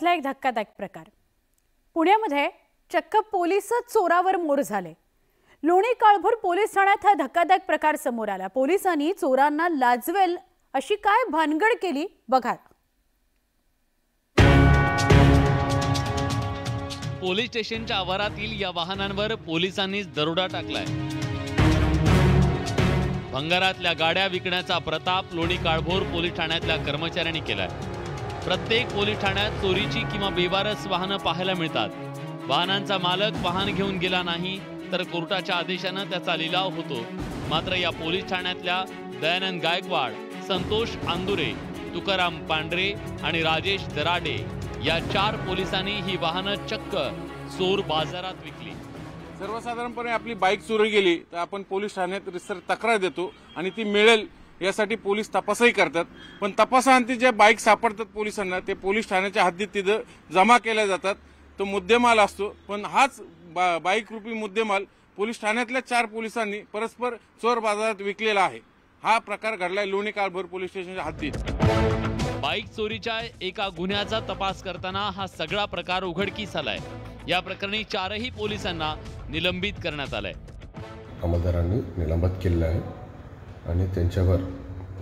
इथला एक धक्कादायक प्रकार। पुण्यामध्ये चक्क पोलीसच चोरावर मोर झाले। लोणी काळभोर पोलीस ठाण्यात हा धक्कादायक प्रकार समोर आला। पोलिसांनी चोरांना लाजवेल अशी काय भानगड केली बघा। पोलीस स्टेशनच्या आवारातील या वाहनांवर पोलिसांनीच दरोडा टाकलाय। भंगारातल्या गाड्या विकण्याचा प्रताप लोणी काळभोर पोलीस ठाण्यातल्या कर्मचाऱ्यांनी केलाय। प्रत्येक पोलीस ठाण्यात चोरीची किंवा बेवारस वाहनं पाहायला मिळतात। वाहनांचा मालक वाहन घेऊन गेला नाही तर कोर्टाच्या आदेशाने त्याचा लिलाव होतो। मात्र या पोलीस ठाण्यातल्या दयानंद गायकवाड, संतोष आंदुरे, तुकाराम पांढरे आणि राजेश दराडे या 4 पोलिसांनी ही वाहनं चक्क चोर बाजारात विकली। सर्वसाधारणपणे आपली बाईक चोरी गेली तर आपण पोलीस ठाण्यात रिसर तक्रार देतो आणि ती मिळेल यासाठी पोलीस तपासही करतात। पण तपासांती जे बाईक सापडतात पोलिसांना ते पोलीस ठाण्याच्या हद्दीत तिथं जमा केल्या जातात। तो मुद्देमाल असतो, पण हाच बाईक रूपी मुद्देमाल पोलीस ठाण्यातल्या 4 पोलिसांनी परस्पर चोर बाजारात विकलेला आहे। हा प्रकार घडलाय लोणी काळभोर पोलीस स्टेशनच्या हद्दीत। बाईक चोरीच्या एका गुन्ह्याचा तपास करताना हा सगळा प्रकार उघडकीस आलाय। या प्रकरणी 4ही पोलिसांना निलंबित करण्यात आलंय। अंमलदारांनी निलंबित केलेले आहे आणि त्यांच्यावर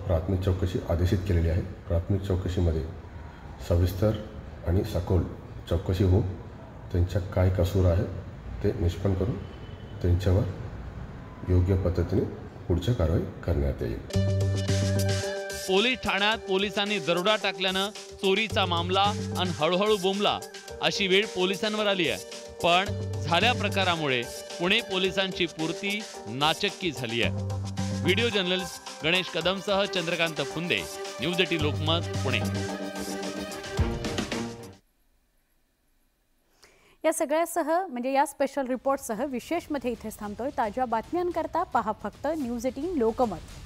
प्राथमिक चौकशी आदेशित केलेली आहे। प्राथमिक चौकशीमध्ये सविस्तर आणि सखोल चौकशी होऊन त्यांच्या काय कसूर आहे ते निष्पन्न करून त्यांच्यावर योग्य पद्धतीने पुढची कारवाई करण्यात येईल। पोलीस ठाण्यात पोलिसांनी दरोडा टाकल्यानं चोरीचा मामला आणि हळूहळू बोंबला अशी वेळ पोलिसांवर आली आहे। पण झाल्या प्रकारामुळे पुणे पोलिसांची पूर्ती नाचक्की झाली आहे। व्हिडिओ जर्नलिस्ट गणेश कदमसह चंद्रकांत फुंदे, न्यूज 18 लोकमत, पुणे। या सगळ्यासह म्हणजे या स्पेशल रिपोर्टसह विशेषमध्ये इथेच थांबतोय। ताज्या बातम्यांकरता पहा फक्त न्यूज 18 लोकमत।